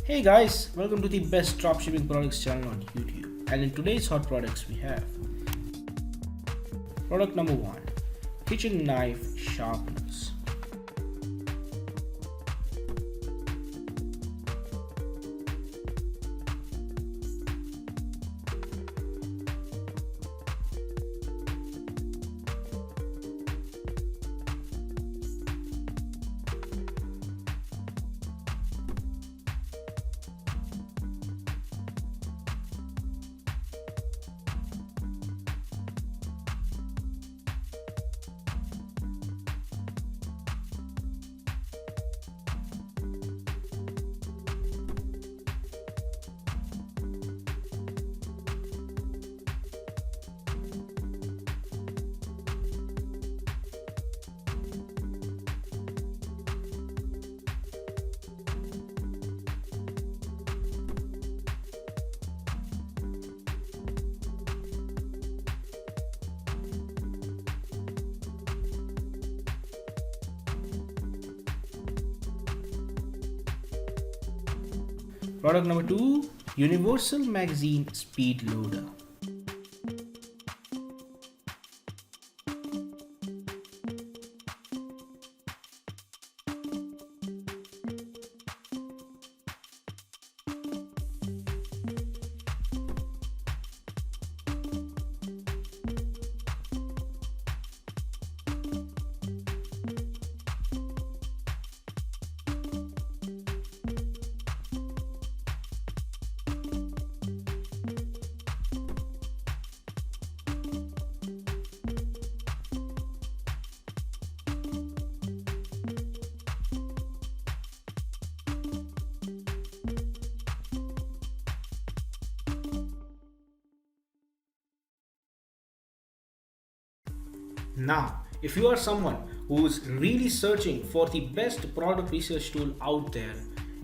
Hey guys, welcome to the best dropshipping products channel on YouTube. And in today's hot products we have product number 1, kitchen knife sharpeners. Product number 2, universal magazine speed loader. Now, if you are someone who's really searching for the best product research tool out there,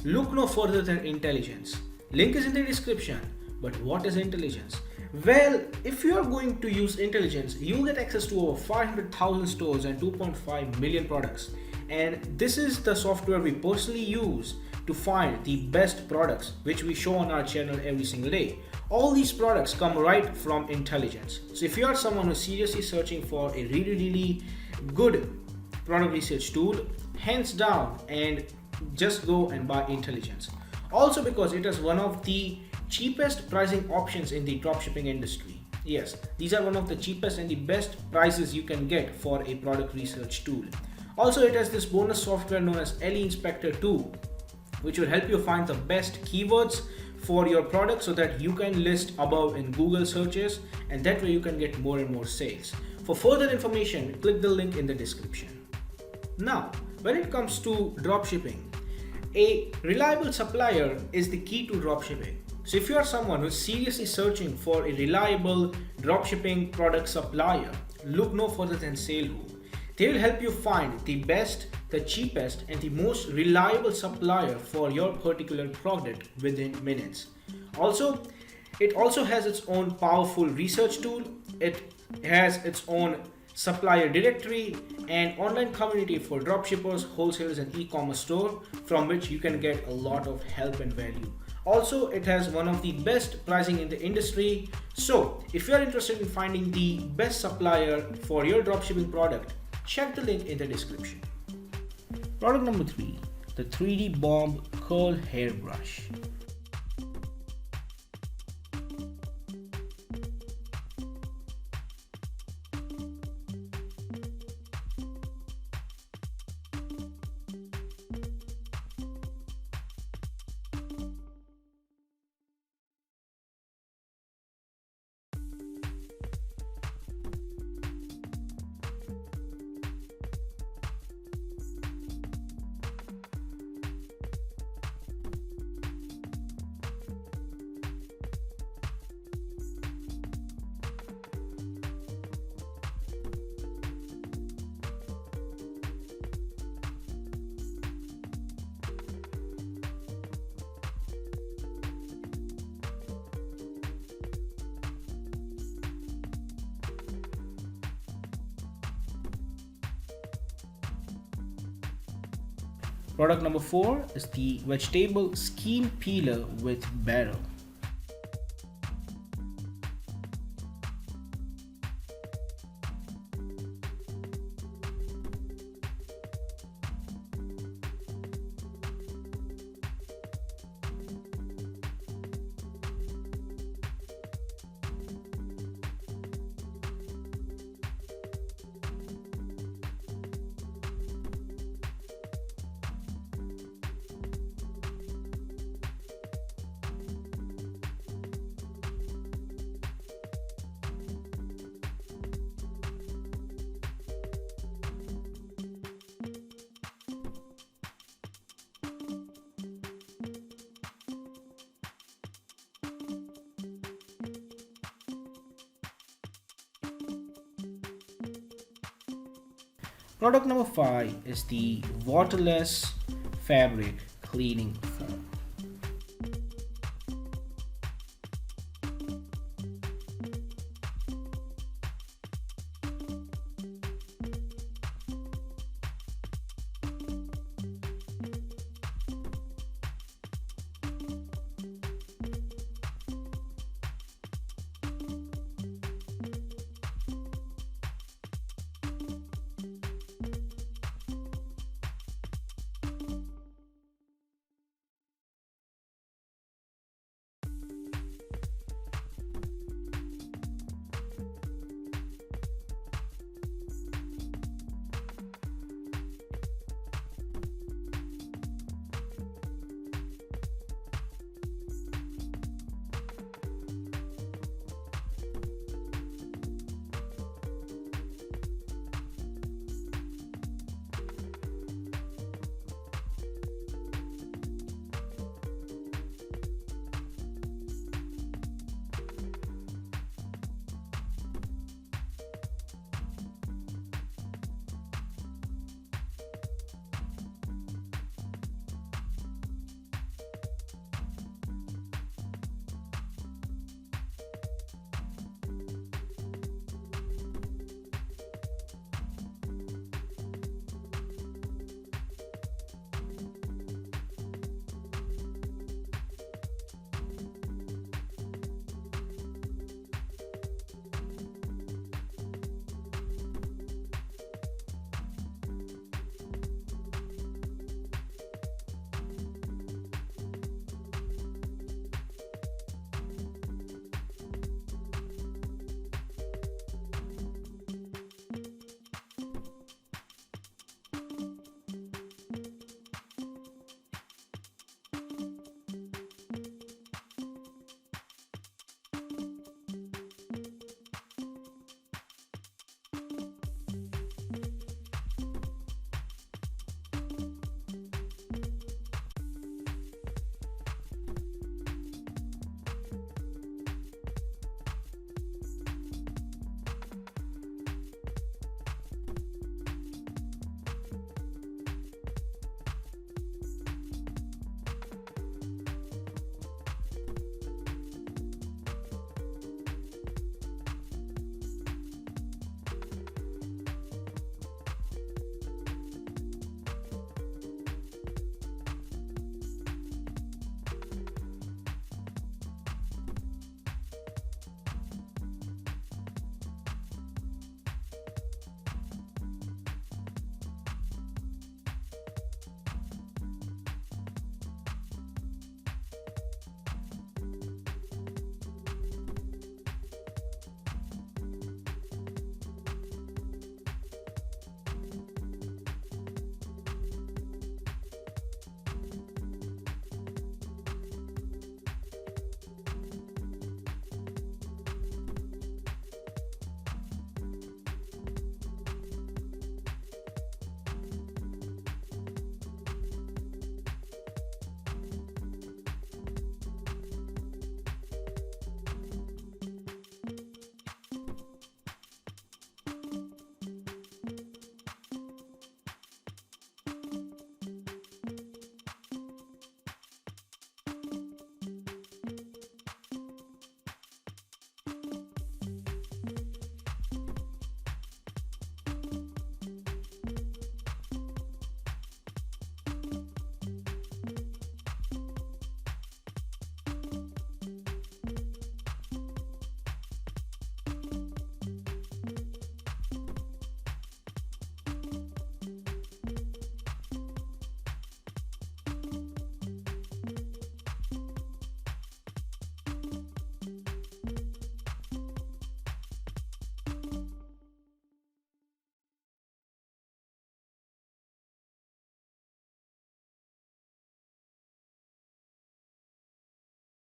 look no further than Intelligence. Link is in the description. But what is Intelligence? Well, if you are going to use Intelligence, you'll get access to over 500,000 stores and 2.5 million products. And this is the software we personally use to find the best products which we show on our channel every single day. All these products come right from Intelligence. So if you are someone who's seriously searching for a really good product research tool, hands down, and just go and buy Intelligence. Also because it is one of the cheapest pricing options in the dropshipping industry. Yes, these are one of the cheapest and the best prices you can get for a product research tool. Also, it has this bonus software known as LE Inspector 2, which will help you find the best keywords for your product so that you can list above in Google searches, and that way you can get more and more sales. For further information, click the link in the description. Now, when it comes to dropshipping, a reliable supplier is the key to dropshipping. So if you are someone who's seriously searching for a reliable dropshipping product supplier, look no further than SaleHoo. They will help you find the best, the cheapest, and the most reliable supplier for your particular product within minutes. Also, it also has its own powerful research tool. It has its own supplier directory and online community for dropshippers, wholesalers, and e-commerce store from which you can get a lot of help and value. Also, it has one of the best pricing in the industry. So, if you are interested in finding the best supplier for your dropshipping product, check the link in the description. Product number 3, the 3D Bomb Curl Hairbrush. Product number 4 is the vegetable skin peeler with barrel. Product number 5 is the waterless fabric cleaning foam.